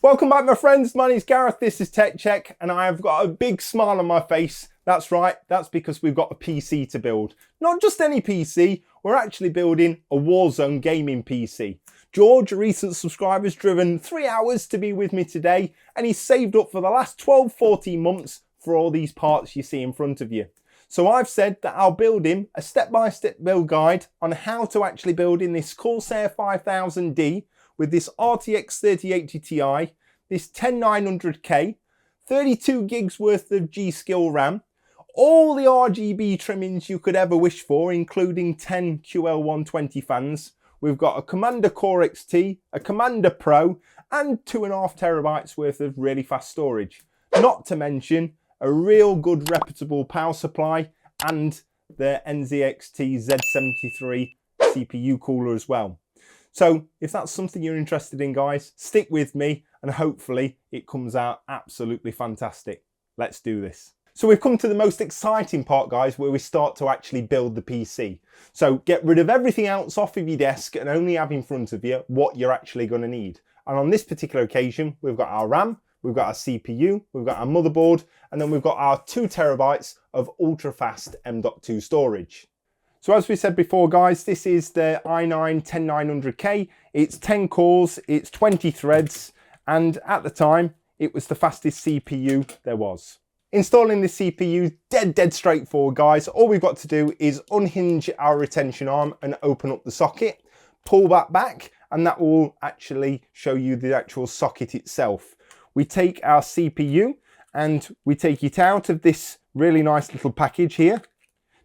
Welcome back my friends, my name's Gareth, this is Tech Check and I've got a big smile on my face. That's right, that's because we've got a PC to build. Not just any PC, we're actually building a WARZONE gaming PC. George, a recent subscriber, has driven 3 hours to be with me today and he's saved up for the last 12-14 months for all these parts you see in front of you. So I've said that I'll build him a step-by-step build guide on how to actually build in this Corsair 5000D with this RTX3080Ti, this 10900K, 32 gigs worth of G-Skill RAM, all the RGB trimmings you could ever wish for, including 10 QL120 fans. We've got a Commander CoreXT, a Commander Pro, and 2.5 terabytes worth of really fast storage. Not to mention a real good reputable power supply and the NZXT Z73 CPU cooler as well. So if that's something you're interested in, guys, stick with me and hopefully it comes out absolutely fantastic. Let's do this. So we've come to the most exciting part, guys, where we start to actually build the PC. So get rid of everything else off of your desk and only have in front of you what you're actually going to need. And on this particular occasion, we've got our RAM, we've got our CPU, we've got our motherboard, and then we've got our 2 terabytes of ultra-fast M.2 storage. So as we said before, guys, this is the i9 10900K. It's 10 cores, it's 20 threads, and at the time, it was the fastest CPU there was. Installing the CPU, dead straightforward, guys. All we've got to do is unhinge our retention arm and open up the socket, pull that back, and that will actually show you the actual socket itself. We take our CPU and we take it out of this really nice little package here.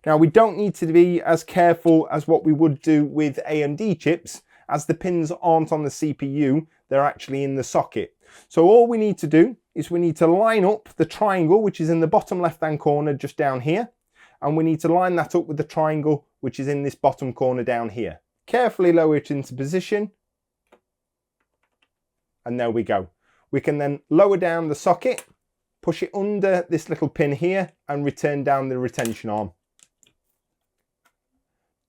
Now we don't need to be as careful as what we would do with AMD chips, as the pins aren't on the CPU, they're actually in the socket. So all we need to do is we need to line up the triangle, which is in the bottom left hand corner just down here, and we need to line that up with the triangle which is in this bottom corner down here. Carefully lower it into position, and there we go. We can then lower down the socket, push it under this little pin here, and return down the retention arm.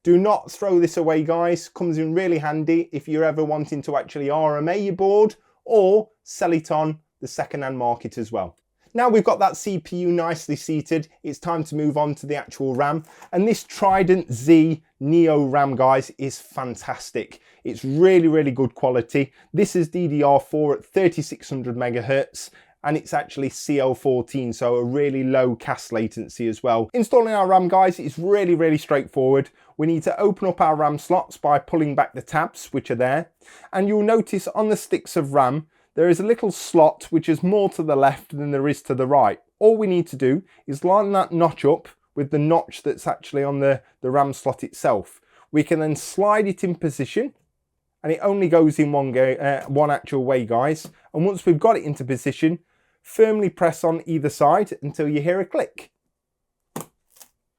Do not throw this away, guys. Comes in really handy if you're ever wanting to actually RMA your board or sell it on the second-hand market as well. Now we've got that CPU nicely seated, it's time to move on to the actual RAM. And this Trident Z Neo RAM, guys, is fantastic. It's really good quality. This is DDR4 at 3600 megahertz. And it's actually CL14, so a really low CAS latency as well. Installing our RAM, guys, is really straightforward. We need to open up our RAM slots by pulling back the tabs, which are there. And you'll notice on the sticks of RAM, there is a little slot which is more to the left than there is to the right. All we need to do is line that notch up with the notch that's actually on the RAM slot itself. We can then slide it in position, and it only goes in one actual way, guys. And once we've got it into position, firmly press on either side until you hear a click.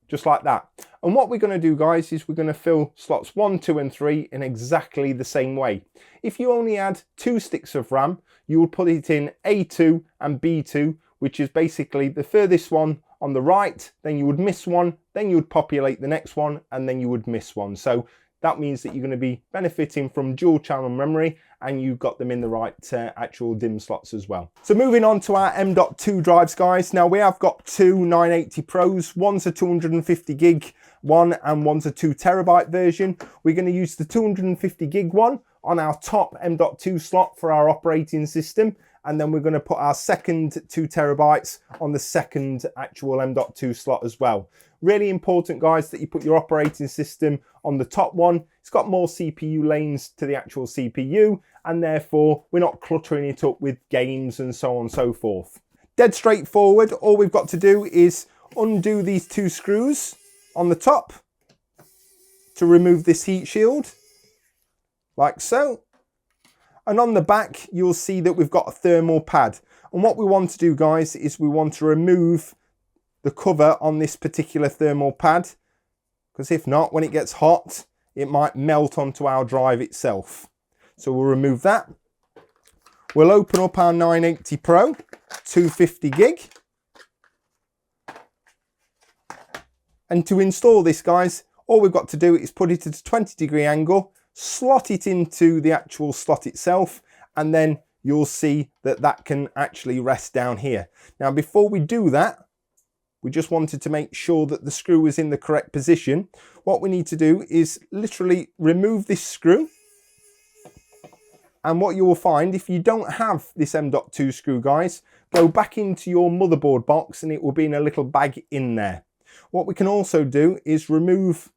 Just like that. And what we're going to do, guys, is we're going to fill slots 1, 2 and 3 in exactly the same way. If you only had 2 sticks of RAM, you would put it in A2 and B2, which is basically the furthest one on the right, then you would miss one, then you would populate the next one, and then you would miss one. So that means that you're going to be benefiting from dual channel memory, and you've got them in the right actual DIMM slots as well. So moving on to our M.2 drives, guys. Now we have got 2 980 Pros. One's a 250 gig one and one's a 2 terabyte version. We're going to use the 250 gig one on our top M.2 slot for our operating system. And then we're going to put our second 2 terabytes on the second actual M.2 slot as well. Really important, guys, that you put your operating system on the top one. It's got more CPU lanes to the actual CPU, and therefore we're not cluttering it up with games and so on and so forth. Dead straightforward. All we've got to do is undo these 2 screws on the top to remove this heat shield, like so. And on the back, you'll see that we've got a thermal pad. And what we want to do, guys, is we want to remove the cover on this particular thermal pad, because if not, when it gets hot, it might melt onto our drive itself. So we'll remove that. We'll open up our 980 Pro, 250 gig. And to install this, guys, all we've got to do is put it at a 20-degree angle, slot it into the actual slot itself, and then you'll see that that can actually rest down here. Now, before we do that, we just wanted to make sure that the screw is in the correct position. What we need to do is literally remove this screw. And what you will find, if you don't have this M.2 screw, guys, go back into your motherboard box and it will be in a little bag in there. What we can also do is remove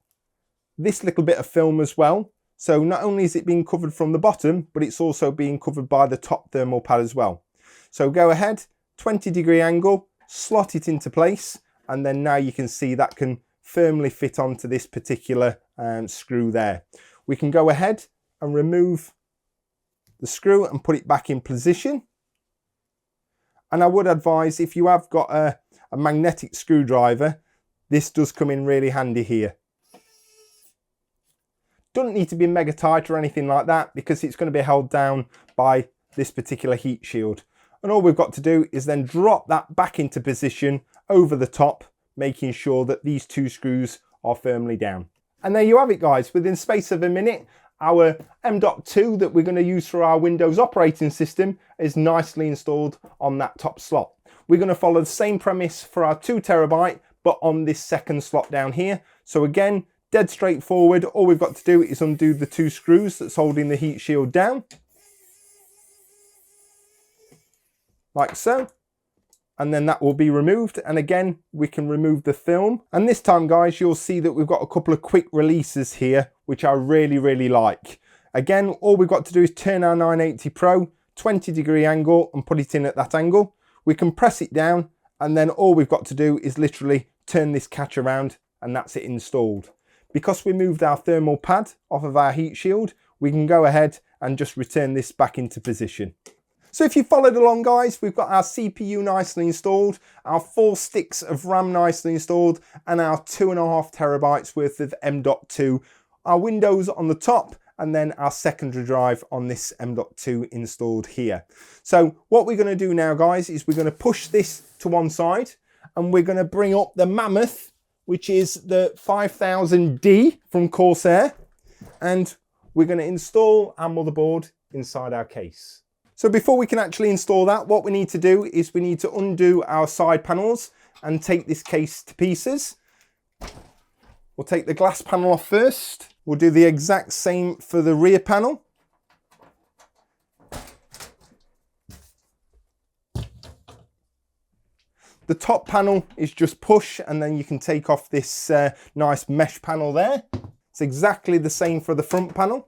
this little bit of film as well. So not only is it being covered from the bottom, but it's also being covered by the top thermal pad as well. So go ahead, 20-degree angle, slot it into place, and then now you can see that can firmly fit onto this particular screw there. We can go ahead and remove the screw and put it back in position. And I would advise, if you have got a magnetic screwdriver, this does come in really handy here. Doesn't need to be mega tight or anything like that, because it's going to be held down by this particular heat shield. And all we've got to do is then drop that back into position over the top, making sure that these two screws are firmly down. And there you have it, guys. Within the space of a minute, our M.2 that we're going to use for our Windows operating system is nicely installed on that top slot. We're going to follow the same premise for our 2TB, but on this second slot down here. So again, dead straightforward. All we've got to do is undo the two screws that's holding the heat shield down, like so. And then that will be removed. And again, we can remove the film. And this time, guys, you'll see that we've got a couple of quick releases here, which I really like. Again, all we've got to do is turn our 980 Pro 20-degree angle and put it in at that angle. We can press it down, and then all we've got to do is literally turn this catch around, and that's it installed. Because we moved our thermal pad off of our heat shield, we can go ahead and just return this back into position. So if you followed along, guys, we've got our CPU nicely installed, our 4 sticks of RAM nicely installed, and our 2.5 TB worth of M.2, our Windows on the top, and then our secondary drive on this M.2 installed here. So what we're going to do now, guys, is we're going to push this to one side, and we're going to bring up the Mammoth, which is the 5000D from Corsair, and we're going to install our motherboard inside our case. So before we can actually install that, what we need to do is we need to undo our side panels and take this case to pieces. We'll take the glass panel off first. We'll do the exact same for the rear panel. The top panel is just push, and then you can take off this nice mesh panel there. It's exactly the same for the front panel.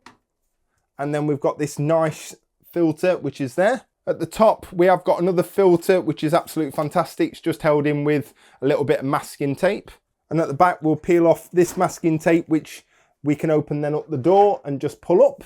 And then we've got this nice filter which is there. At the top we have got another filter which is absolutely fantastic. It's just held in with a little bit of masking tape. And at the back we'll peel off this masking tape, which we can open then up the door and just pull up.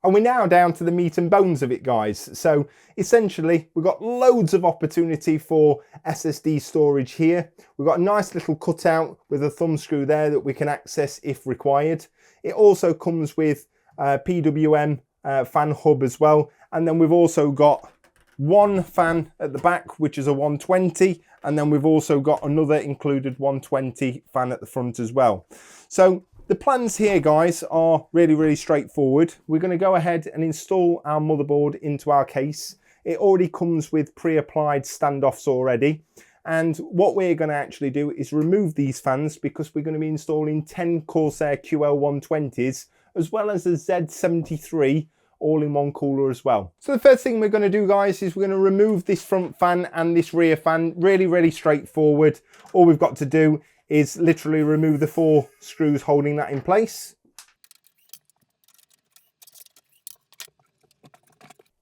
And we're now down to the meat and bones of it, guys. So essentially we've got loads of opportunity for SSD storage here. We've got a nice little cutout with a thumb screw there that we can access if required. It also comes with PWM fan hub as well. And then we've also got one fan at the back, which is a 120. And then we've also got another included 120 fan at the front as well. So the plans here, guys, are really straightforward. We're going to go ahead and install our motherboard into our case. It already comes with pre-applied standoffs already. And what we're going to actually do is remove these fans, because we're going to be installing 10 Corsair QL120s, as well as a Z73 all-in-one cooler as well. So the first thing we're going to do, guys, is we're going to remove this front fan and this rear fan. Really straightforward. All we've got to do is literally remove the 4 screws holding that in place.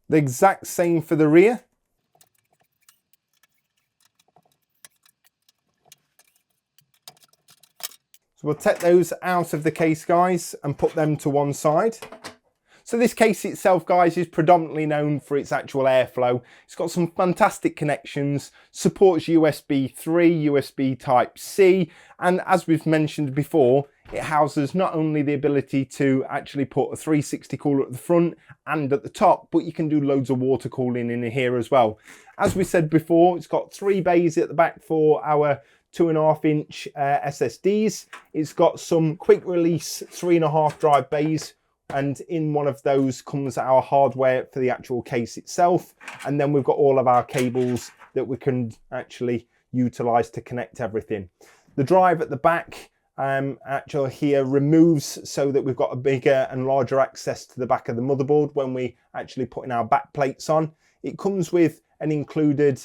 The exact same for the rear. So we'll take those out of the case, guys, and put them to one side. So this case itself, guys, is predominantly known for its actual airflow. It's got some fantastic connections, supports USB 3, USB Type-C, and as we've mentioned before, it houses not only the ability to actually put a 360 cooler at the front and at the top, but you can do loads of water cooling in here as well. As we said before, it's got 3 bays at the back for our 2.5-inch SSDs. It's got some quick release 3.5 drive bays, and in one of those comes our hardware for the actual case itself, and then we've got all of our cables that we can actually utilize to connect everything. The drive at the back actually here removes so that we've got a bigger and larger access to the back of the motherboard when we actually put in our back plates on. It comes with an included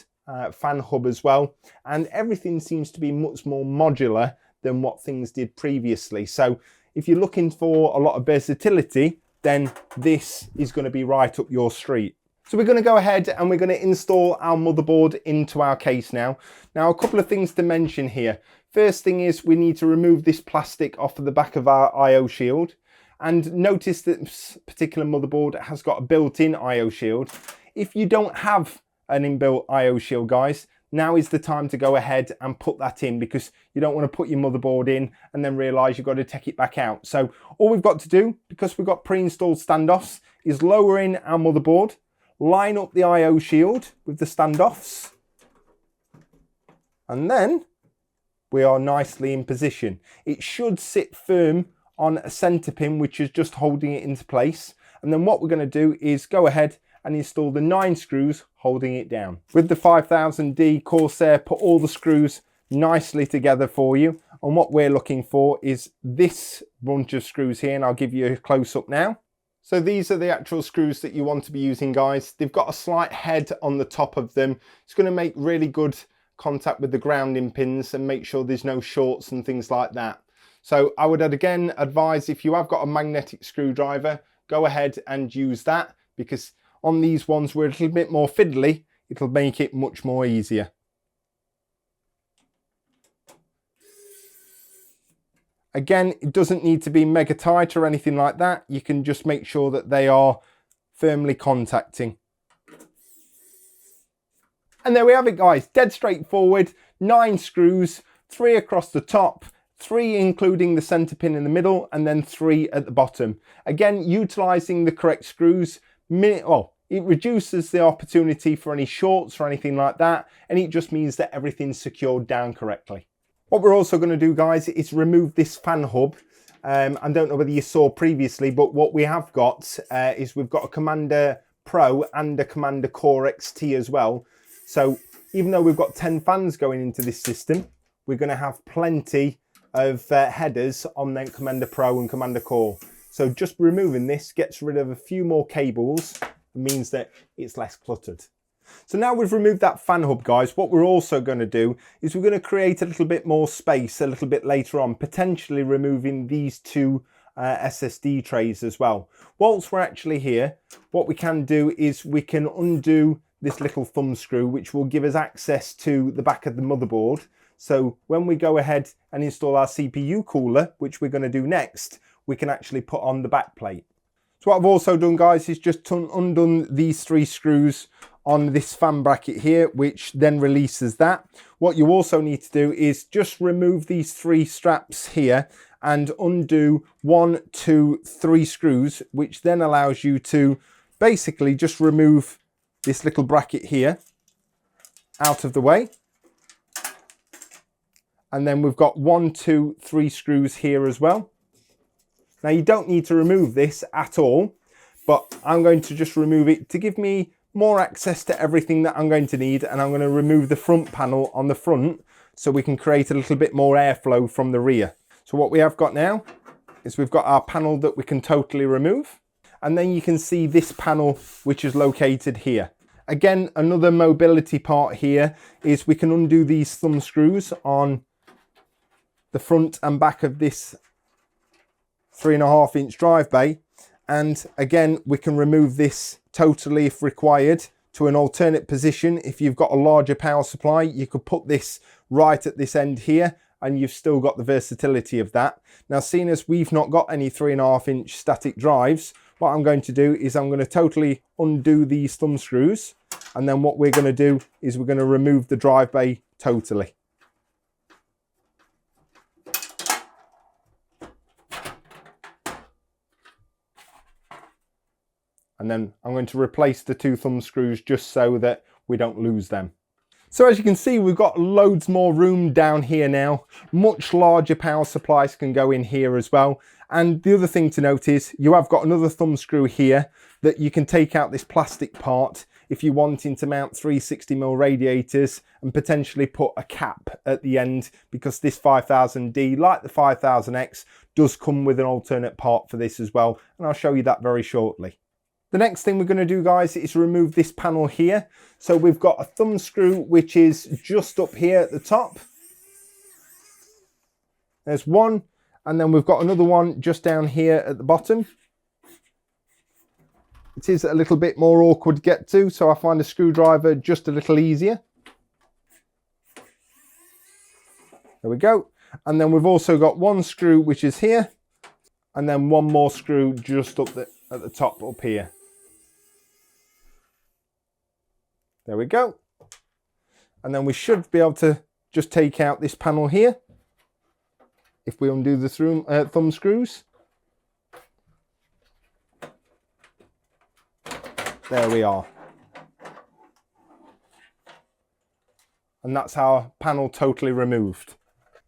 fan hub as well, and everything seems to be much more modular than what things did previously. So if you're looking for a lot of versatility, then this is going to be right up your street. So we're going to go ahead and we're going to install our motherboard into our case now. Now, a couple of things to mention here. First thing is we need to remove this plastic off of the back of our IO shield. And notice that this particular motherboard has got a built-in IO shield. If you don't have an inbuilt IO shield, guys, now is the time to go ahead and put that in, because you don't want to put your motherboard in and then realize you've got to take it back out. So all we've got to do, because we've got pre-installed standoffs, is lower in our motherboard, line up the IO shield with the standoffs, and then we are nicely in position. It should sit firm on a center pin, which is just holding it into place. And then what we're going to do is go ahead and install the 9 screws holding it down. With the 5000D, Corsair put all the screws nicely together for you. And what we're looking for is this bunch of screws here, and I'll give you a close up now. So these are the actual screws that you want to be using, guys. They've got a slight head on the top of them. It's going to make really good contact with the grounding pins and make sure there's no shorts and things like that. So I would again advise, if you have got a magnetic screwdriver, go ahead and use that, because on these ones we're a little bit more fiddly. It'll make it much more easier. Again, it doesn't need to be mega tight or anything like that. You can just make sure that they are firmly contacting. And there we have it, guys. Dead straightforward. 9 screws, 3 across the top, 3 including the center pin in the middle, and then 3 at the bottom. Again, utilizing the correct screws, it reduces the opportunity for any shorts or anything like that, and it just means that everything's secured down correctly. What we're also going to do, guys, is remove this fan hub. I don't know whether you saw previously, but what we have got is we've got a Commander Pro and a Commander CoreXT as well. So even though we've got 10 fans going into this system, we're going to have plenty of headers on the Commander Pro and Commander Core. So just removing this gets rid of a few more cables and means that it's less cluttered. So now we've removed that fan hub, guys, what we're also going to do is we're going to create a little bit more space a little bit later on, potentially removing these 2 SSD trays as well. Whilst we're actually here, what we can do is we can undo this little thumb screw, which will give us access to the back of the motherboard. So when we go ahead and install our CPU cooler, which we're going to do next, we can actually put on the back plate. So what I've also done, guys, is just undone these 3 screws on this fan bracket here, which then releases that. What you also need to do is just remove these 3 straps here and undo 1, 2, 3 screws, which then allows you to basically just remove this little bracket here out of the way. And then we've got 1, 2, 3 screws here as well. Now you don't need to remove this at all, but I'm going to just remove it to give me more access to everything that I'm going to need. And I'm going to remove the front panel on the front so we can create a little bit more airflow from the rear. So what we have got now is we've got our panel that we can totally remove. And then you can see this panel, which is located here. Again, another mobility part here is we can undo these thumb screws on the front and back of this 3.5-inch drive bay. And again, we can remove this totally if required to an alternate position. If you've got a larger power supply, you could put this right at this end here and you've still got the versatility of that. Now, seeing as we've not got any 3.5-inch static drives, what I'm going to do is I'm going to totally undo these thumb screws. And then what we're going to do is we're going to remove the drive bay totally. And then I'm going to replace the 2 thumb screws just so that we don't lose them. So as you can see, we've got loads more room down here now. Much larger power supplies can go in here as well. And the other thing to note is you have got another thumb screw here that you can take out this plastic part if you're wanting to mount 360mm radiators and potentially put a cap at the end, because this 5000D, like the 5000X, does come with an alternate part for this as well, and I'll show you that very shortly. The next thing we're going to do, guys, is remove this panel here. So we've got a thumb screw which is just up here at the top. There's one, and then we've got another one just down here at the bottom. It is a little bit more awkward to get to, so I find a screwdriver just a little easier. There we go. And then we've also got one screw which is here, and then one more screw just up at the top up here. There we go. And then we should be able to just take out this panel here if we undo the thumb screws. There we are. And that's our panel totally removed.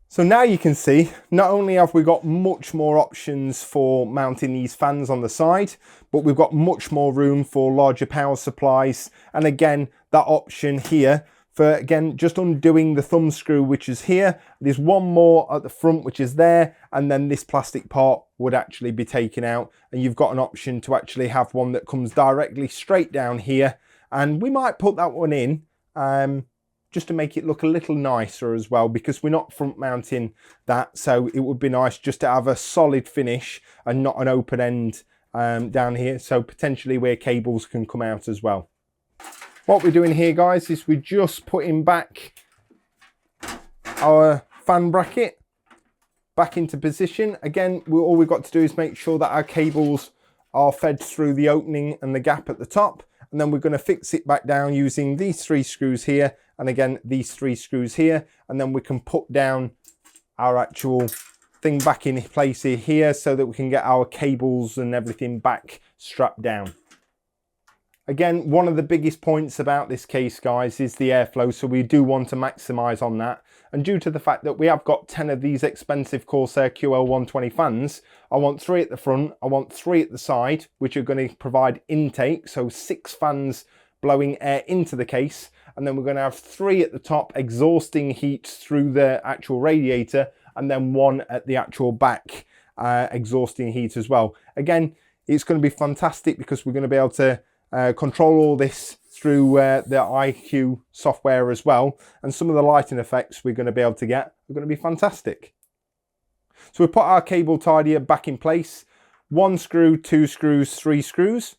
So now you can see, not only have we got much more options for mounting these fans on the side, but we've got much more room for larger power supplies. And again, that option here for, again, just undoing the thumb screw, which is here. There's one more at the front, which is there. And then this plastic part would actually be taken out. And you've got an option to actually have one that comes directly straight down here. And we might put that one in just to make it look a little nicer as well, because we're not front mounting that. So it would be nice just to have a solid finish and not an open end down here. So potentially where cables can come out as well. What we're doing here, guys, is we're just putting back our fan bracket back into position. Again, all we've got to do is make sure that our cables are fed through the opening and the gap at the top. And then we're going to fix it back down using these 3 screws here. And again, these 3 screws here. And then we can put down our actual thing back in place here so that we can get our cables and everything back strapped down. Again, one of the biggest points about this case, guys, is the airflow. So we do want to maximize on that. And due to the fact that we have got 10 of these expensive Corsair QL120 fans, I want 3 at the front, I want 3 at the side, which are going to provide intake. So 6 fans blowing air into the case. And then we're going to have 3 at the top exhausting heat through the actual radiator. And then 1 at the actual back exhausting heat as well. Again, it's going to be fantastic because we're going to be able to control all this through the IQ software as well, and some of the lighting effects we're going to be able to get are going to be fantastic. So we put our cable tidier back in place. 1 screw, 2 screws, 3 screws.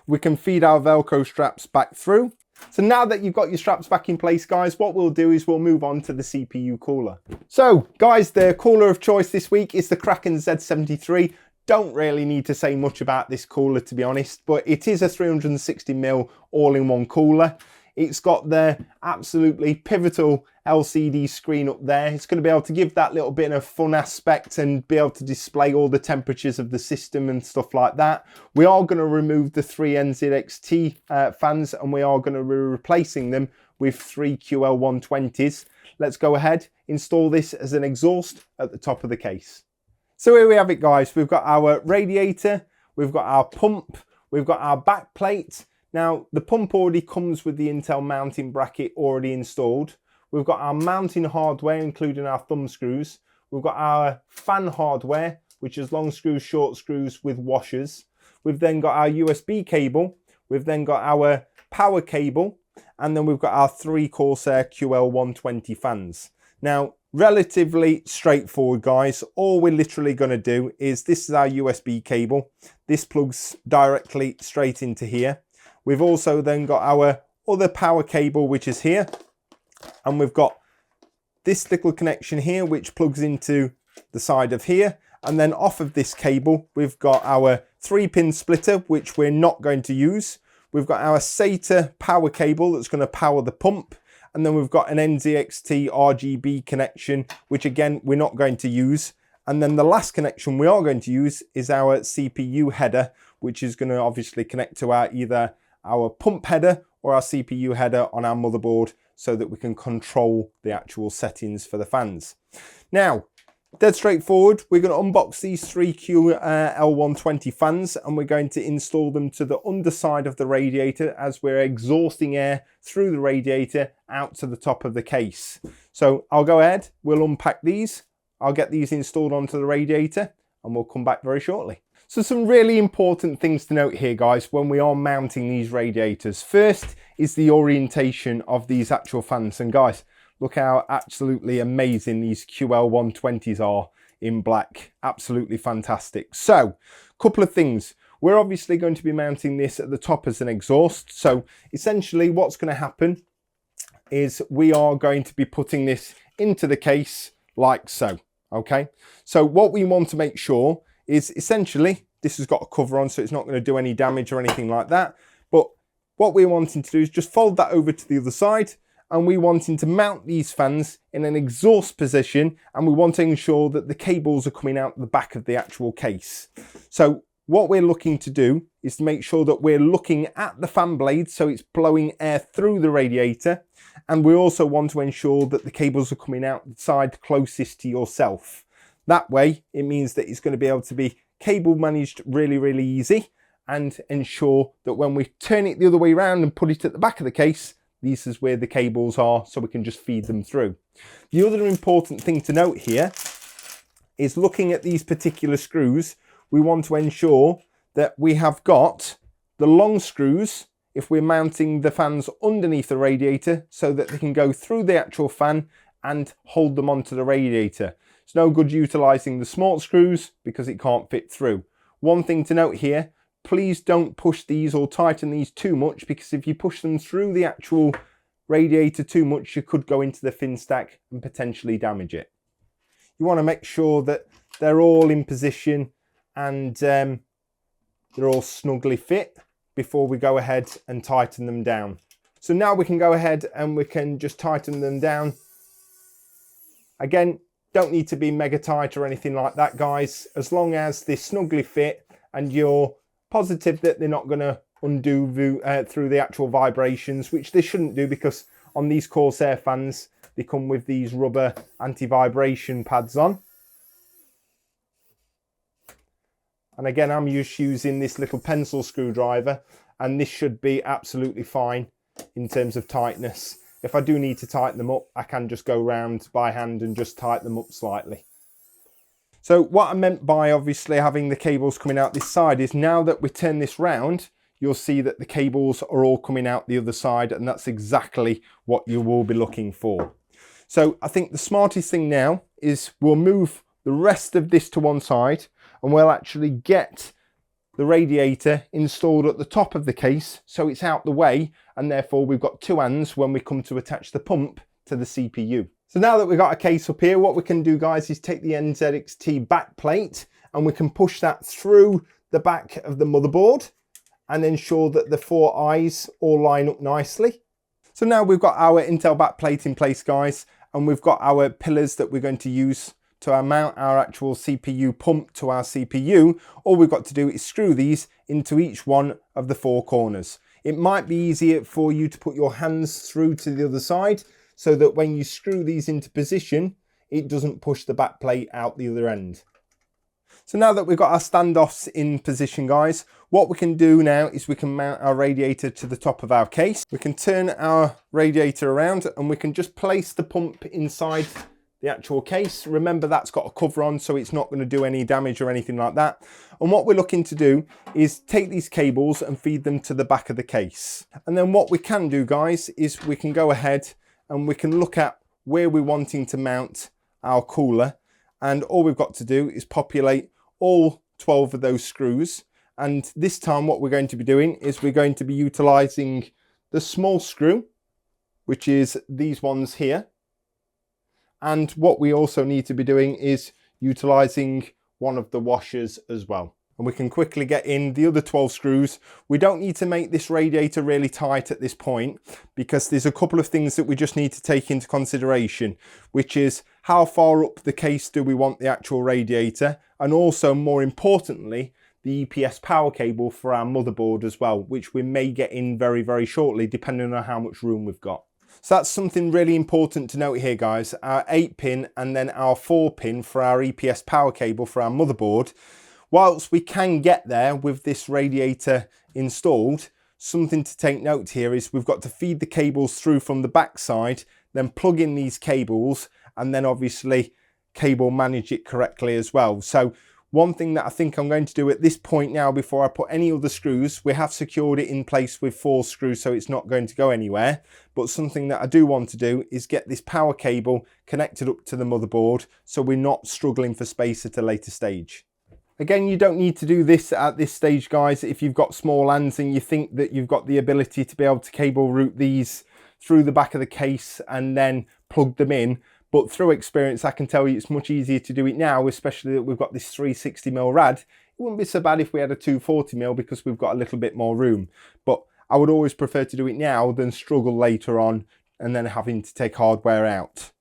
We can feed our Velcro straps back through. So now that you've got your straps back in place, guys, what we'll do is we'll move on to the CPU cooler. So guys, the cooler of choice this week is the Kraken Z73. Don't really need to say much about this cooler, to be honest, but it is a 360mm all-in-one cooler. It's got the absolutely pivotal LCD screen up there. It's going to be able to give that little bit of fun aspect and be able to display all the temperatures of the system and stuff like that. We are going to remove the 3 NZXT fans, and we are going to be replacing them with 3 QL120s. Let's go ahead, install this as an exhaust at the top of the case. So here we have it, guys. We've got our radiator, we've got our pump, we've got our back plate. Now, the pump already comes with the Intel mounting bracket already installed. We've got our mounting hardware, including our thumb screws. We've got our fan hardware, which is long screws, short screws with washers. We've then got our USB cable. We've then got our power cable. And then we've got our 3 Corsair QL120 fans. Now, relatively straightforward, guys. All we're literally going to do is, this is our USB cable. This plugs directly straight into here. We've also then got our other power cable, which is here. And we've got this little connection here, which plugs into the side of here. And then off of this cable, we've got our 3-pin splitter, which we're not going to use. We've got our SATA power cable that's going to power the pump. And then we've got an NZXT RGB connection, which again, we're not going to use. And then the last connection we are going to use is our CPU header, which is going to obviously connect to either our pump header or our CPU header on our motherboard so that we can control the actual settings for the fans. Now, Dead straightforward. We're going to unbox these three QL120 fans and we're going to install them to the underside of the radiator as we're exhausting air through the radiator out to the top of the case. So I'll go ahead, we'll unpack these, I'll get these installed onto the radiator and we'll come back very shortly. So some really important things to note here, guys, when we are mounting these radiators. First is the orientation of these actual fans. And guys, look how absolutely amazing these QL120s are in black. Absolutely fantastic. So, a couple of things. We're obviously going to be mounting this at the top as an exhaust. So essentially what's going to happen is we are going to be putting this into the case like so. Okay. So what we want to make sure is essentially this has got a cover on, so it's not going to do any damage or anything like that. But what we're wanting to do is just fold that over to the other side, and we're wanting to mount these fans in an exhaust position, and we want to ensure that the cables are coming out the back of the actual case. So what we're looking to do is to make sure that we're looking at the fan blade so it's blowing air through the radiator, and we also want to ensure that the cables are coming out the side closest to yourself. That way it means that it's going to be able to be cable managed really easy, and ensure that when we turn it the other way around and put it at the back of the case, this is where the cables are, so we can just feed them through. The other important thing to note here is looking at these particular screws, we want to ensure that we have got the long screws if we're mounting the fans underneath the radiator so that they can go through the actual fan and hold them onto the radiator. It's no good utilising the small screws because it can't fit through. One thing to note here, please don't push these or tighten these too much, because if you push them through the actual radiator too much, you could go into the fin stack and potentially damage it. You want to make sure that they're all in position and they're all snugly fit before we go ahead and tighten them down. So now we can go ahead and we can just tighten them down. Again, don't need to be mega tight or anything like that, guys. As long as they snugly fit and you're positive that they're not going to undo through the actual vibrations, which they shouldn't do, because on these Corsair fans they come with these rubber anti-vibration pads on. And again, I'm just using this little pencil screwdriver, and this should be absolutely fine in terms of tightness. If I do need to tighten them up, I can just go round by hand and just tighten them up slightly. So what I meant by obviously having the cables coming out this side is, now that we turn this round, you'll see that the cables are all coming out the other side, and that's exactly what you will be looking for. So I think the smartest thing now is we'll move the rest of this to one side, and we'll actually get the radiator installed at the top of the case so it's out the way, and therefore we've got two hands when we come to attach the pump to the CPU. So now that we've got a case up here, what we can do, guys, is take the NZXT back plate and we can push that through the back of the motherboard and ensure that the four eyes all line up nicely. So now we've got our Intel back plate in place, guys, and we've got our pillars that we're going to use to mount our actual CPU pump to our CPU. All we've got to do is screw these into each one of the four corners. It might be easier for you to put your hands through to the other side so that when you screw these into position, it doesn't push the back plate out the other end. So now that we've got our standoffs in position, guys, what we can do now is we can mount our radiator to the top of our case. We can turn our radiator around and we can just place the pump inside the actual case. Remember, that's got a cover on, so it's not going to do any damage or anything like that. And what we're looking to do is take these cables and feed them to the back of the case. And then what we can do, guys, is we can go ahead and we can look at where we're wanting to mount our cooler. And all we've got to do is populate all 12 of those screws. And this time what we're going to be doing is we're going to be utilizing the small screw, which is these ones here. And what we also need to be doing is utilizing one of the washers as well. And we can quickly get in the other 12 screws. We don't need to make this radiator really tight at this point, because there's a couple of things that we just need to take into consideration, which is how far up the case do we want the actual radiator, and also more importantly, the EPS power cable for our motherboard as well, which we may get in very, very shortly, depending on how much room we've got. So that's something really important to note here, guys. Our 8-pin and then our 4-pin for our EPS power cable for our motherboard. Whilst we can get there with this radiator installed, something to take note here is we've got to feed the cables through from the back side, then plug in these cables, and then obviously cable manage it correctly as well. So one thing that I think I'm going to do at this point now, before I put any other screws, we have secured it in place with 4 screws, so it's not going to go anywhere. But something that I do want to do is get this power cable connected up to the motherboard, so we're not struggling for space at a later stage. Again, you don't need to do this at this stage, guys. If you've got small hands and you think that you've got the ability to be able to cable route these through the back of the case and then plug them in. But through experience, I can tell you it's much easier to do it now, especially that we've got this 360mm rad. It wouldn't be so bad if we had a 240mm because we've got a little bit more room. But I would always prefer to do it now than struggle later on and then having to take hardware out.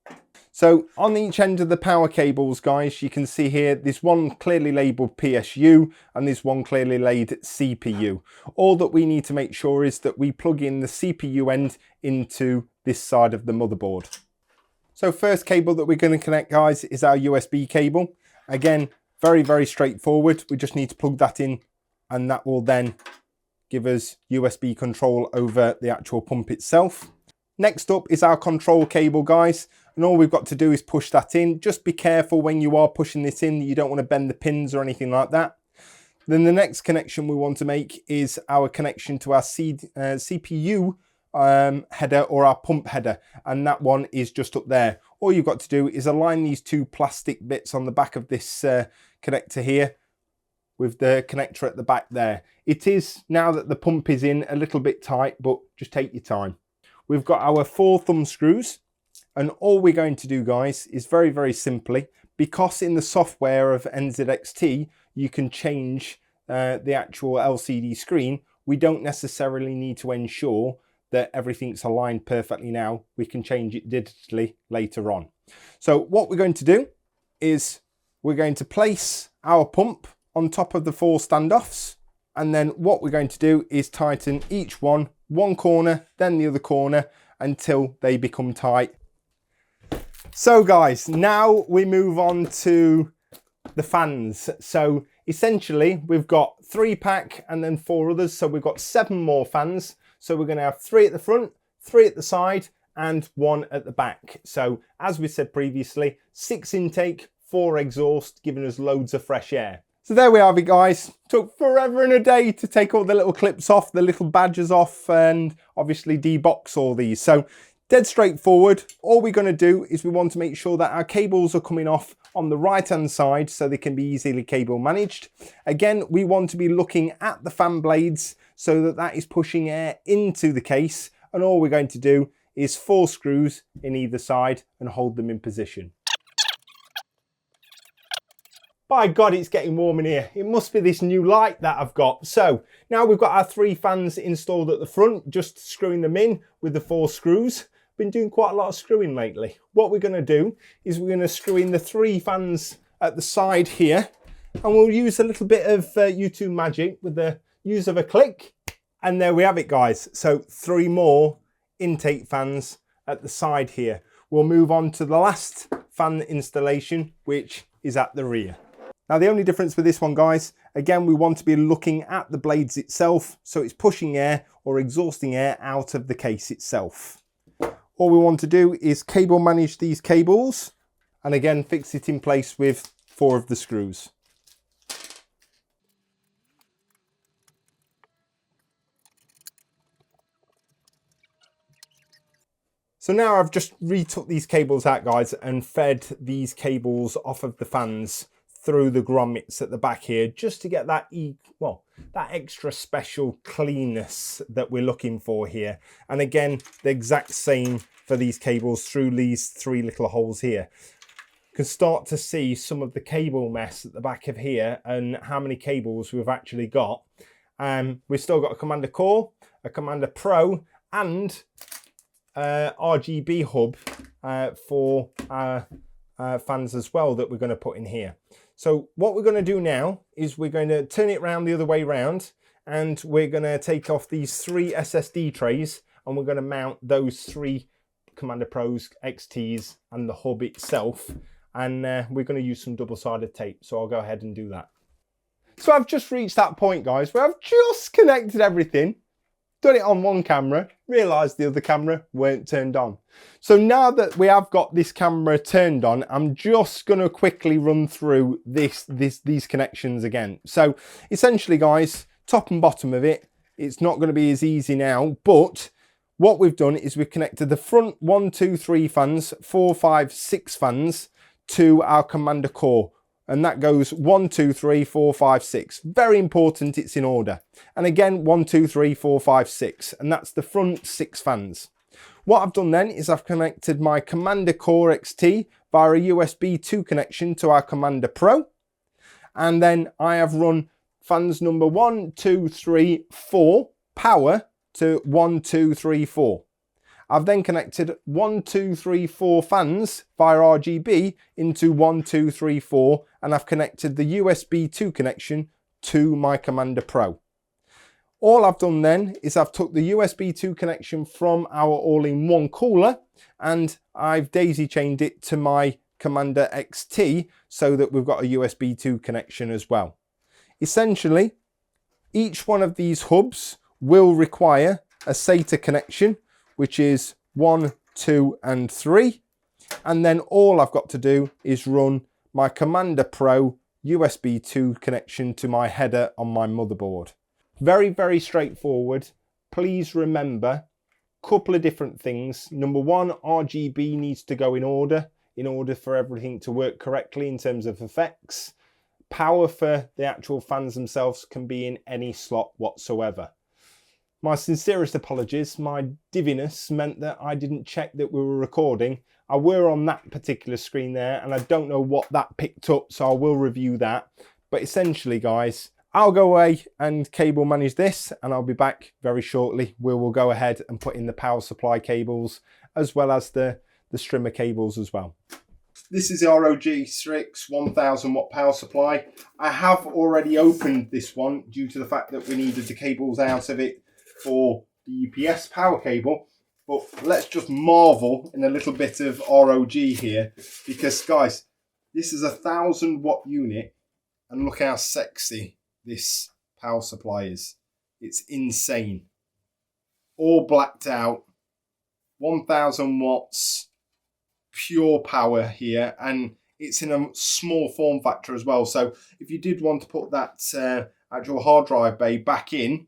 So on each end of the power cables, guys, you can see here, there's one clearly labelled PSU and there's one clearly labelled CPU. All that we need to make sure is that we plug in the CPU end into this side of the motherboard. So first cable that we're going to connect, guys, is our USB cable. Again, very, very straightforward. We just need to plug that in and that will then give us USB control over the actual pump itself. Next up is our control cable, guys, and all we've got to do is push that in. Just be careful when you are pushing this in, you don't want to bend the pins or anything like that. Then the next connection we want to make is our connection to our CPU header or our pump header, and that one is just up there. All you've got to do is align these 2 plastic bits on the back of this connector here with the connector at the back there. It is, now that the pump is in, a little bit tight, but just take your time. We've got our 4 thumb screws, and all we're going to do, guys, is very, very simply, because in the software of NZXT you can change the actual LCD screen, we don't necessarily need to ensure that everything's aligned perfectly now. We can change it digitally later on. So what we're going to do is we're going to place our pump on top of the 4 standoffs, and then what we're going to do is tighten each one corner, then the other corner, until they become tight. So guys, now we move on to the fans. So essentially we've got 3-pack and then 4 others, so we've got 7 more fans. So we're going to have 3 at the front, 3 at the side, and 1 at the back. So as we said previously, 6 intake, 4 exhaust, giving us loads of fresh air. So there we have it, guys. Took forever and a day to take all the little clips off, the little badges off, and obviously debox all these. So dead straightforward. All we're going to do is we want to make sure that our cables are coming off on the right hand side so they can be easily cable managed. Again, we want to be looking at the fan blades so that that is pushing air into the case, and all we're going to do is 4 screws in either side and hold them in position. By God, it's getting warm in here. It must be this new light that I've got. So now we've got our 3 fans installed at the front, just screwing them in with the 4 screws. Been doing quite a lot of screwing lately. What we're going to do is we're going to screw in the 3 fans at the side here, and we'll use a little bit of YouTube magic with the use of a click, and there we have it, guys. So 3 more intake fans at the side here. We'll move on to the last fan installation, which is at the rear. Now the only difference with this one, guys, again, we want to be looking at the blades itself, so it's pushing air or exhausting air out of the case itself. All we want to do is cable manage these cables, and again, fix it in place with 4 of the screws. So now I've just retook these cables out, guys, and fed these cables off of the fans through the grommets at the back here, just to get that that extra special cleanness that we're looking for here. And again, the exact same for these cables through these 3 little holes here. You can start to see some of the cable mess at the back of here and how many cables we've actually got. We've still got a Commander Core, a Commander Pro, and RGB hub for fans as well that we're going to put in here. So what we're going to do now is we're going to turn it around the other way round, and we're going to take off these 3 SSD trays, and we're going to mount those 3 Commander Pros, XTs and the hub itself, and we're going to use some double-sided tape, so I'll go ahead and do that. So I've just reached that point, guys, where I've just connected everything, done it on one camera, realised the other camera weren't turned on. So now that we have got this camera turned on, I'm just going to quickly run through these connections again. So essentially, guys, top and bottom of it, it's not going to be as easy now, but what we've done is we've connected the front 1, 2, 3 fans, 4, 5, 6 fans to our Commander core. And that goes 1, 2, 3, 4, 5, 6. Very important it's in order. And again, 1, 2, 3, 4, 5, 6. And that's the front 6 fans. What I've done then is I've connected my Commander CoreXT via a USB 2 connection to our Commander Pro. And then I have run fans number 1, 2, 3, 4 power to 1, 2, 3, 4. I've then connected 1, 2, 3, 4 fans via RGB into 1, 2, 3, 4, and I've connected the USB 2 connection to my Commander Pro. All I've done then is I've took the USB 2 connection from our all-in-one cooler and I've daisy chained it to my Commander XT so that we've got a USB 2 connection as well. Essentially, each one of these hubs will require a SATA connection, which is 1, 2 and 3. And then all I've got to do is run my Commander Pro USB 2 connection to my header on my motherboard. Very, very straightforward. Please remember a couple of different things. Number one, RGB needs to go in order for everything to work correctly in terms of effects. Power for the actual fans themselves can be in any slot whatsoever. My sincerest apologies, my diviness meant that I didn't check that we were recording. I were on that particular screen there and I don't know what that picked up, so I will review that. But essentially, guys, I'll go away and cable manage this and I'll be back very shortly. We will go ahead and put in the power supply cables as well as the strimmer cables as well. This is the ROG Strix 1000 watt power supply. I have already opened this one due to the fact that we needed the cables out of it for the UPS power cable, but let's just marvel in a little bit of ROG here, because guys, this is a 1000 watt unit and look how sexy this power supply is. It's insane. All blacked out, 1000 watts, pure power here, and it's in a small form factor as well. So if you did want to put that actual hard drive bay back in,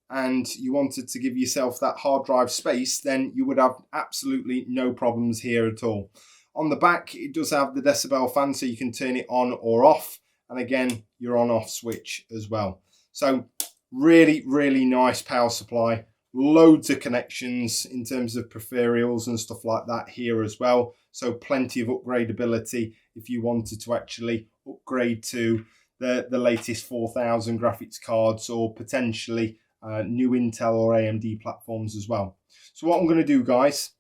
and you wanted to give yourself that hard drive space, then you would have absolutely no problems here at all. On the back, it does have the decibel fan, so you can turn it on or off. And again, your on-off switch as well. So really, really nice power supply. Loads of connections in terms of peripherals and stuff like that here as well. So plenty of upgradability if you wanted to actually upgrade to the latest 4000 graphics cards or potentially new Intel or AMD platforms as well. So what I'm going to do, guys,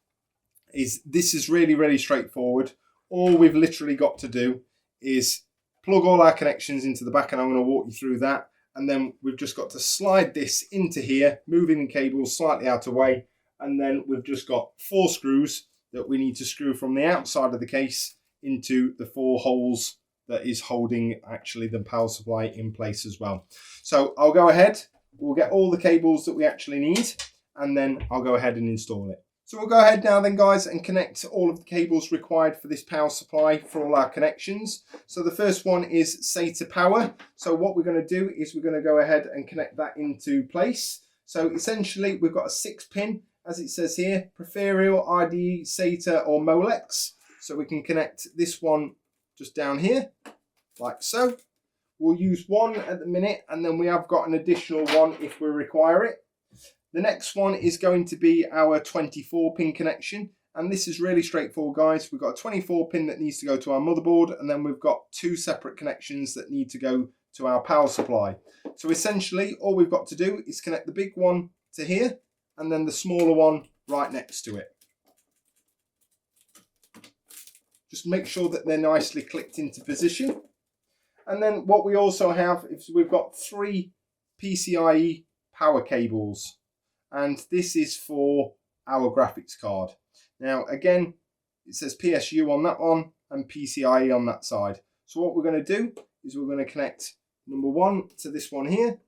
is this is really, really straightforward. All we've literally got to do is plug all our connections into the back, and I'm going to walk you through that. And then we've just got to slide this into here, moving the cables slightly out of the way. And then we've just got 4 screws that we need to screw from the outside of the case into the 4 holes that is holding actually the power supply in place as well. So I'll go ahead. We'll get all the cables that we actually need, and then I'll go ahead and install it. So we'll go ahead now then, guys, and connect all of the cables required for this power supply for all our connections. So the first one is SATA power. So what we're going to do is we're going to go ahead and connect that into place. So essentially we've got a 6-pin, as it says here, peripheral, IDE, SATA or Molex. So we can connect this one just down here, like so. We'll use one at the minute, and then we have got an additional one if we require it. The next one is going to be our 24-pin connection, and this is really straightforward, guys. We've got a 24-pin that needs to go to our motherboard, and then we've got 2 separate connections that need to go to our power supply. So essentially, all we've got to do is connect the big one to here, and then the smaller one right next to it. Just make sure that they're nicely clicked into position. And then what we also have is we've got 3 PCIe power cables, and this is for our graphics card. Now again, it says PSU on that one and PCIe on that side. So what we're going to do is we're going to connect number 1 to this one here.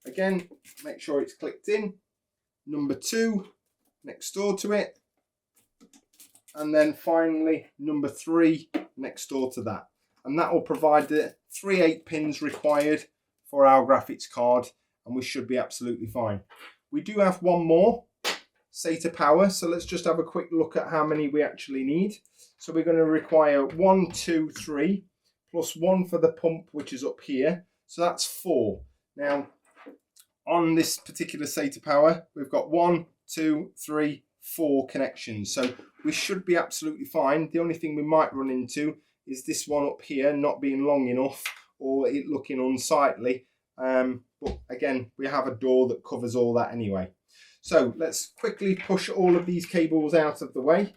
Again, make sure it's clicked in. Number 2 next door to it. And then finally number 3 next door to that. And that will provide the 3 8-pins required for our graphics card, and we should be absolutely fine. We do have one more SATA power, so let's just have a quick look at how many we actually need. So we're going to require 1, 2, 3, plus 1 for the pump, which is up here. So that's 4. Now, on this particular SATA power, we've got 1, 2, 3, 4 connections. So we should be absolutely fine. The only thing we might run into is this one up here not being long enough or it looking unsightly. But again, we have a door that covers all that anyway. So let's quickly push all of these cables out of the way,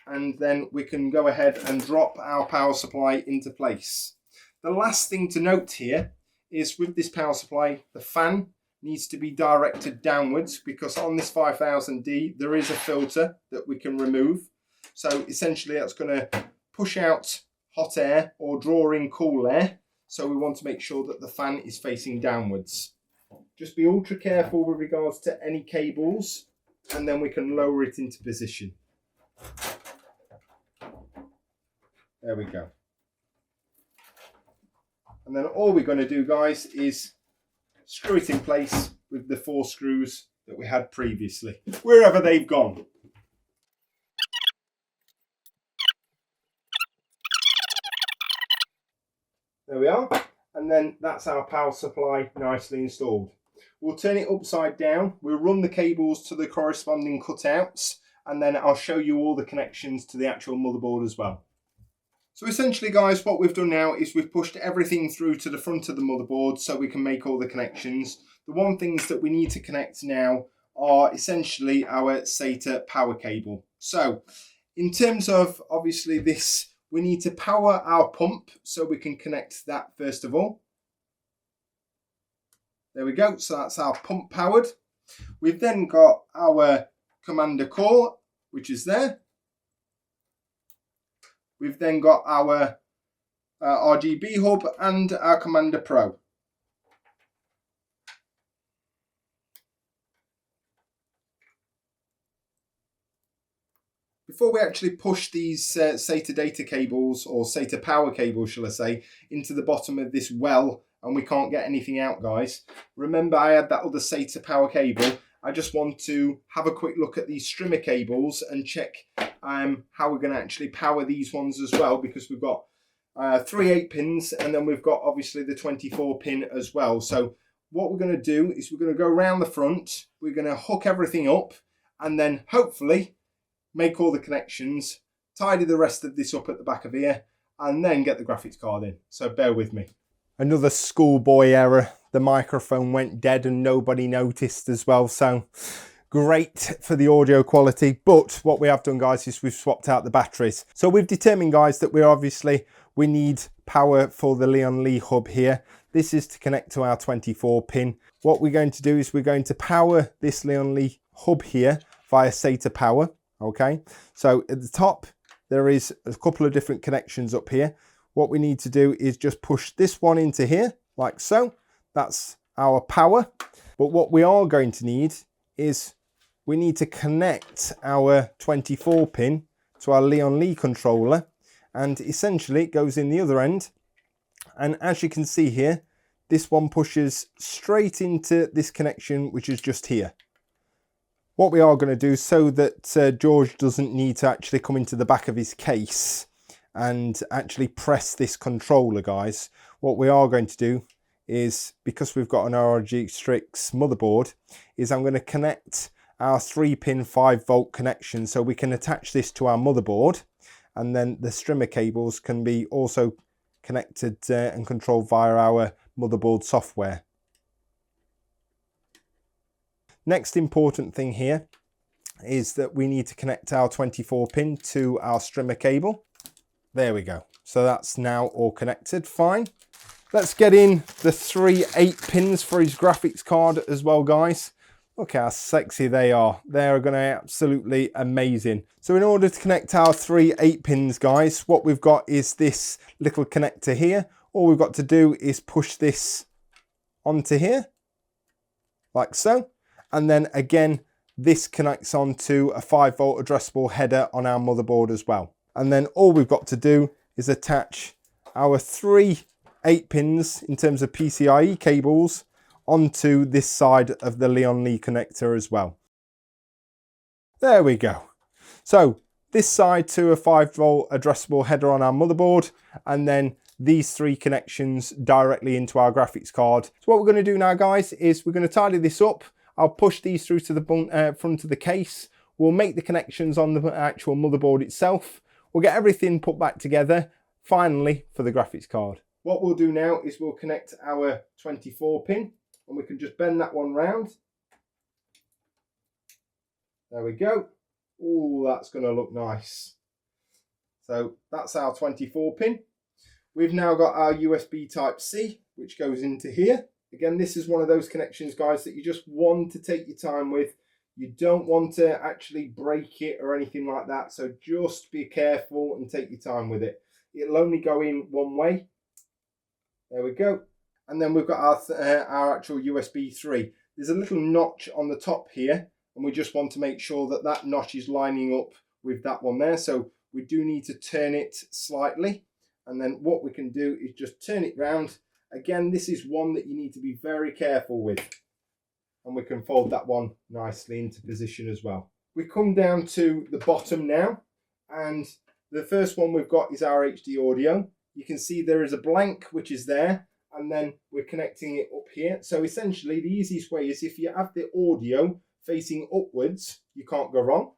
and then we can go ahead and drop our power supply into place. The last thing to note here is with this power supply, the fan needs to be directed downwards, because on this 5000D there is a filter that we can remove. So essentially that's going to push out hot air or draw in cool air. So we want to make sure that the fan is facing downwards. Just be ultra careful with regards to any cables, and then we can lower it into position. There we go. And then all we're going to do, guys, is screw it in place with the 4 screws that we had previously, wherever they've gone. There we are. And then that's our power supply nicely installed. We'll turn it upside down. We'll run the cables to the corresponding cutouts, and then I'll show you all the connections to the actual motherboard as well. So essentially, guys, what we've done now is we've pushed everything through to the front of the motherboard so we can make all the connections. The one things that we need to connect now are essentially our SATA power cable. So in terms of obviously this, we need to power our pump, so we can connect that first of all. There we go, so that's our pump powered. We've then got our commander core, which is there. We've then got our RGB hub and our Commander Pro. Before we actually push these SATA data cables, or SATA power cables shall I say, into the bottom of this well and we can't get anything out, guys, remember I had that other SATA power cable. I just want to have a quick look at these strimmer cables and check how we're going to actually power these ones as well, because we've got 3 8-pins and then we've got obviously the 24-pin as well. So what we're going to do is we're going to go around the front, we're going to hook everything up, and then hopefully make all the connections, tidy the rest of this up at the back of here, and then get the graphics card in. So bear with me. Another schoolboy error. The microphone went dead and nobody noticed as well. So great for the audio quality. But what we have done, guys, is we've swapped out the batteries. So we've determined, guys, that we need power for the Lion Lee hub here. This is to connect to our 24-pin. What we're going to do is we're going to power this Lion Lee hub here via SATA power. Okay, so at the top there is a couple of different connections up here. What we need to do is just push this one into here like so. That's our power. But what we are going to need is we need to connect our 24-pin to our Lion Lee controller, and essentially it goes in the other end. And as you can see here, this one pushes straight into this connection, which is just here. What we are going to do, so that George doesn't need to actually come into the back of his case and actually press this controller, guys, what we are going to do is, because we've got an RTX motherboard, is I'm going to connect our 3-pin 5-volt connection so we can attach this to our motherboard, and then the strimmer cables can be also connected and controlled via our motherboard software. Next important thing here is that we need to connect our 24-pin to our strimmer cable. There we go. So that's now all connected, fine. Let's get in the 3 8-pins for his graphics card as well, guys. Look how sexy they are. They're going to be absolutely amazing. So in order to connect our 3 8-pins, guys, what we've got is this little connector here. All we've got to do is push this onto here, like so. And then again, this connects onto a 5-volt addressable header on our motherboard as well. And then all we've got to do is attach our 3 8-pins in terms of PCIe cables onto this side of the Leon Lee connector as well. There we go. So this side to a 5-volt addressable header on our motherboard, and then these 3 connections directly into our graphics card. So what we're going to do now, guys, is we're going to tidy this up. I'll push these through to the front of the case. We'll make the connections on the actual motherboard itself. We'll get everything put back together, finally, for the graphics card. What we'll do now is we'll connect our 24-pin, and we can just bend that one round. There we go. Oh, that's going to look nice. So that's our 24-pin. We've now got our USB Type-C, which goes into here. Again, this is one of those connections, guys, that you just want to take your time with. You don't want to actually break it or anything like that. So just be careful and take your time with it. It'll only go in one way. There we go. And then we've got our actual USB 3. There's a little notch on the top here, and we just want to make sure that that notch is lining up with that one there. So we do need to turn it slightly. And then what we can do is just turn it round. Again, this is one that you need to be very careful with. And we can fold that one nicely into position as well. We come down to the bottom now. And the first one we've got is our HD audio. You can see there is a blank, which is there. And then we're connecting it up here. So essentially the easiest way is if you have the audio facing upwards, you can't go wrong.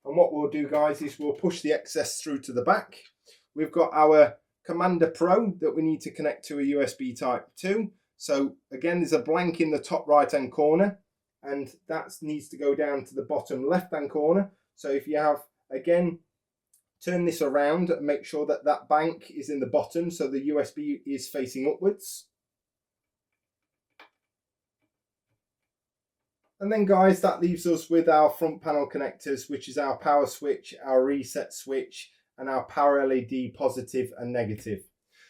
And what we'll do, guys, is we'll push the excess through to the back. We've got our Commander Pro that we need to connect to a USB Type 2. So again, there's a blank in the top right hand corner, and that needs to go down to the bottom left hand corner. So if you have, again, turn this around and make sure that that bank is in the bottom so the USB is facing upwards. And then, guys, that leaves us with our front panel connectors, which is our power switch, our reset switch, and our power LED positive and negative.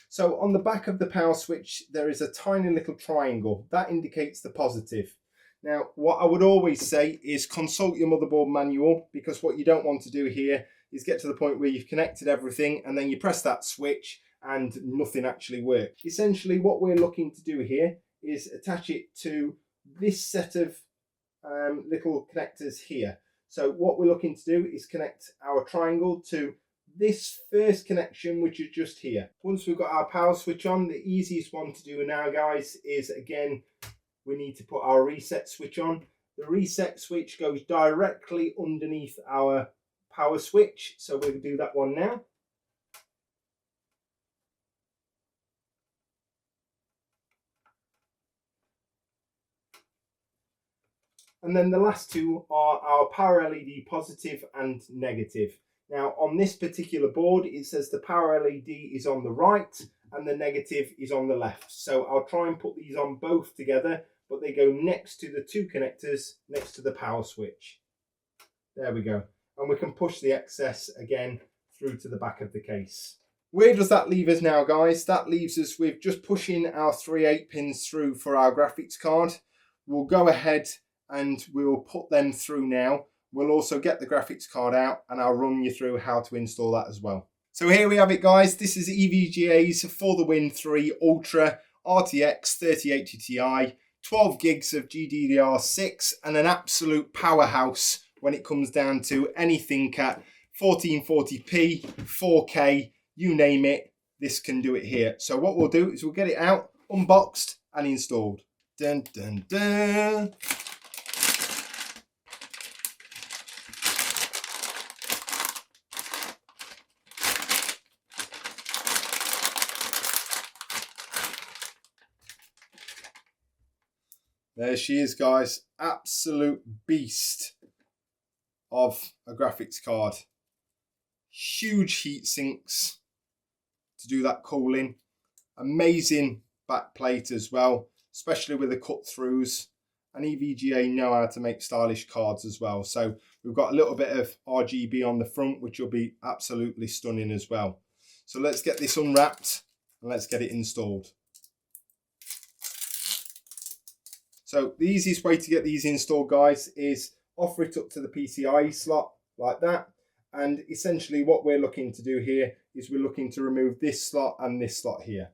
So on the back of the power switch, there is a tiny little triangle that indicates the positive. Now, what I would always say is consult your motherboard manual, because what you don't want to do here is get to the point where you've connected everything and then you press that switch and nothing actually works. Essentially, what we're looking to do here is attach it to this set of little connectors here. So what we're looking to do is connect our triangle to this first connection, which is just here. Once we've got our power switch on, the easiest one to do now, guys, is again, we need to put our reset switch on. The reset switch goes directly underneath our power switch, so we'll do that one now. And then the last two are our power LED positive and negative. Now on this particular board, it says the power LED is on the right and the negative is on the left. So I'll try and put these on both together, but they go next to the 2 connectors next to the power switch. There we go. And we can push the excess again through to the back of the case. Where does that leave us now, guys? That leaves us with just pushing our 3 8-pins through for our graphics card. We'll go ahead and we'll put them through now. We'll also get the graphics card out and I'll run you through how to install that as well. So here we have it, guys. This is EVGA's For the Win 3 Ultra RTX3080 Ti, 12 gigs of GDDR6 and an absolute powerhouse when it comes down to anything at 1440p, 4K, you name it, this can do it here. So what we'll do is we'll get it out, unboxed and installed. Dun, dun, dun. There she is, guys. Absolute beast of a graphics card. Huge heat sinks to do that cooling. Amazing back plate as well, especially with the cut throughs. and EVGA know how to make stylish cards as well. So we've got a little bit of RGB on the front, which will be absolutely stunning as well. So let's get this unwrapped and let's get it installed. So the easiest way to get these installed, guys, is offer it up to the PCIe slot like that. And essentially what we're looking to do here is we're looking to remove this slot and this slot here.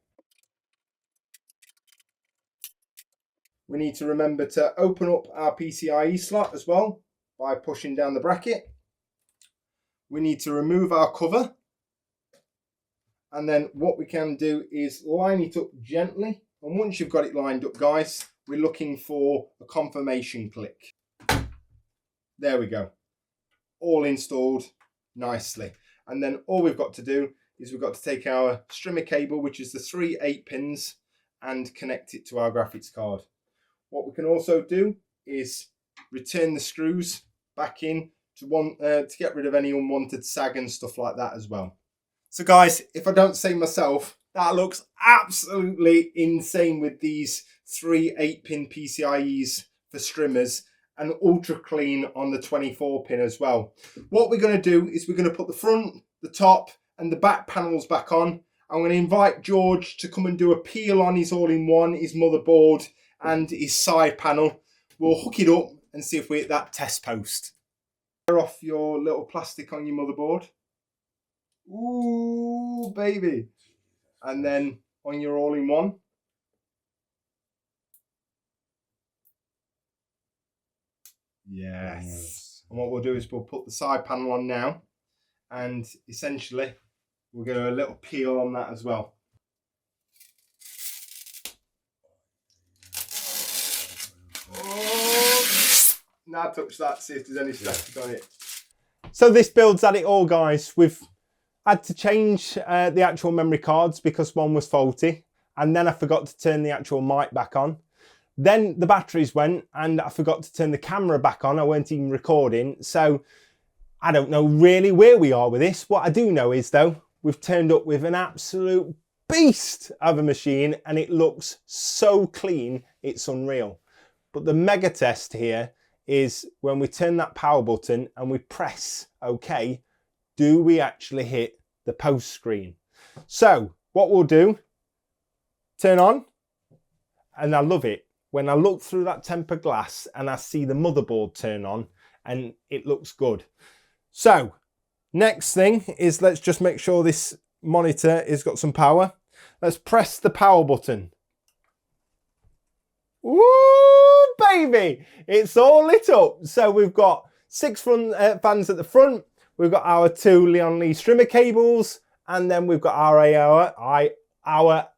We need to remember to open up our PCIe slot as well by pushing down the bracket. We need to remove our cover. And then what we can do is line it up gently. And once you've got it lined up, guys, we're looking for a confirmation click. There we go. All installed nicely. And then all we've got to do is we've got to take our strimmer cable, which is the 3 8-pins, and connect it to our graphics card. What we can also do is return the screws back in to get rid of any unwanted sag and stuff like that as well. So guys, if I don't say myself, that looks absolutely insane with these 3 8-pin PCIes for strimmers and ultra clean on the 24-pin as well. What we're going to do is we're going to put the front, the top and the back panels back on. I'm going to invite George to come and do a peel on his all-in-one, his motherboard and his side panel. We'll hook it up and see if we hit that test post. Tear off your little plastic on your motherboard. Ooh, baby. And then on your all-in-one. Yes. And what we'll do is we'll put the side panel on now. And essentially, we're going to do a little peel on that as well. Now touch that, see if there's any static on it. So this build's had it all, guys. We've had to change the actual memory cards because one was faulty, and then I forgot to turn the actual mic back on. Then the batteries went and I forgot to turn the camera back on. I weren't even recording, so I don't know really where we are with this. What I do know is though, we've turned up with an absolute beast of a machine and it looks so clean, it's unreal. But the mega test here is when we turn that power button and we press OK, do we actually hit the post screen? So what we'll do, turn on, and I love it. When I look through that tempered glass and I see the motherboard turn on and it looks good. So next thing is let's just make sure this monitor has got some power. Let's press the power button. Woo, baby! It's all lit up. So we've got 6 front fans at the front. We've got our 2 Leon Lee strimmer cables, and then we've got our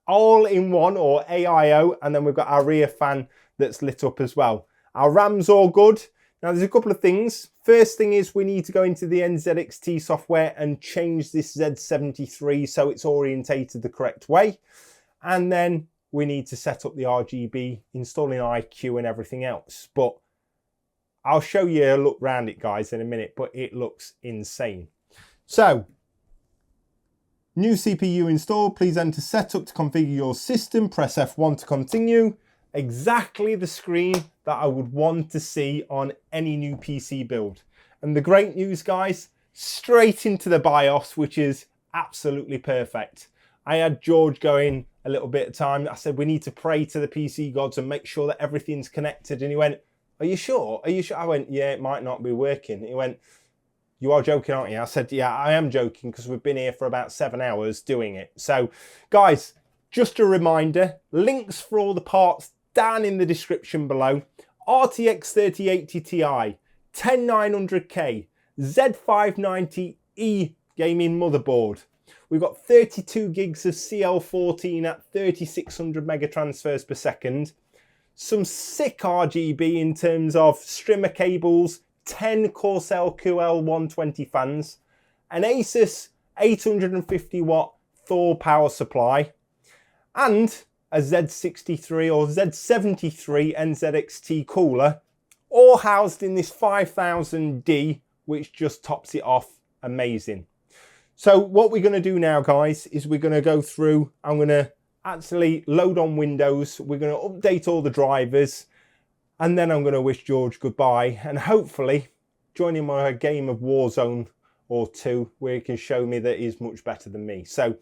all-in-one or AIO, and then we've got our rear fan that's lit up as well. Our RAM's all good. Now there's a couple of things. First thing is we need to go into the NZXT software and change this Z73 so it's orientated the correct way. And then we need to set up the RGB, installing IQ and everything else. But I'll show you a look around it, guys, in a minute, but it looks insane. So, new CPU installed. Please enter setup to configure your system. Press F1 to continue. Exactly the screen that I would want to see on any new PC build. And the great news, guys, straight into the BIOS, which is absolutely perfect. I had George going a little bit of time. I said, we need to pray to the PC gods and make sure that everything's connected. And he went, are you sure? Are you sure? I went, yeah, it might not be working. He went, you are joking, aren't you? I said, yeah, I am joking because we've been here for about 7 hours doing it. So guys, just a reminder, links for all the parts down in the description below. RTX3080Ti 10900K Z590E gaming motherboard. We've got 32 gigs of CL14 at 3600 mega transfers per second. Some sick RGB in terms of strimmer cables, 10 Corsair QL120 fans, an Asus 850 watt Thor power supply, and a Z63 or Z73 NZXT cooler, all housed in this 5000D, which just tops it off amazing. So what we're going to do now, guys, is we're going to go through, I'm going to actually load on Windows, we're going to update all the drivers, And then I'm going to wish George goodbye and hopefully join him on a game of Warzone or two where he can show me that he's much better than me. So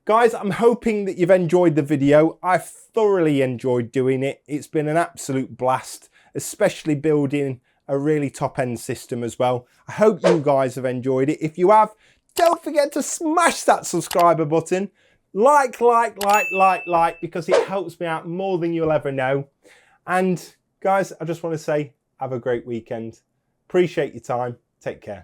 guys, I'm hoping that you've enjoyed the video. I've thoroughly enjoyed doing it. It's been an absolute blast, especially building a really top-end system as well. I hope you guys have enjoyed it. If you have, don't forget to smash that subscriber button. Like, because it helps me out more than you'll ever know. And guys, I just want to say, have a great weekend. Appreciate your time. Take care.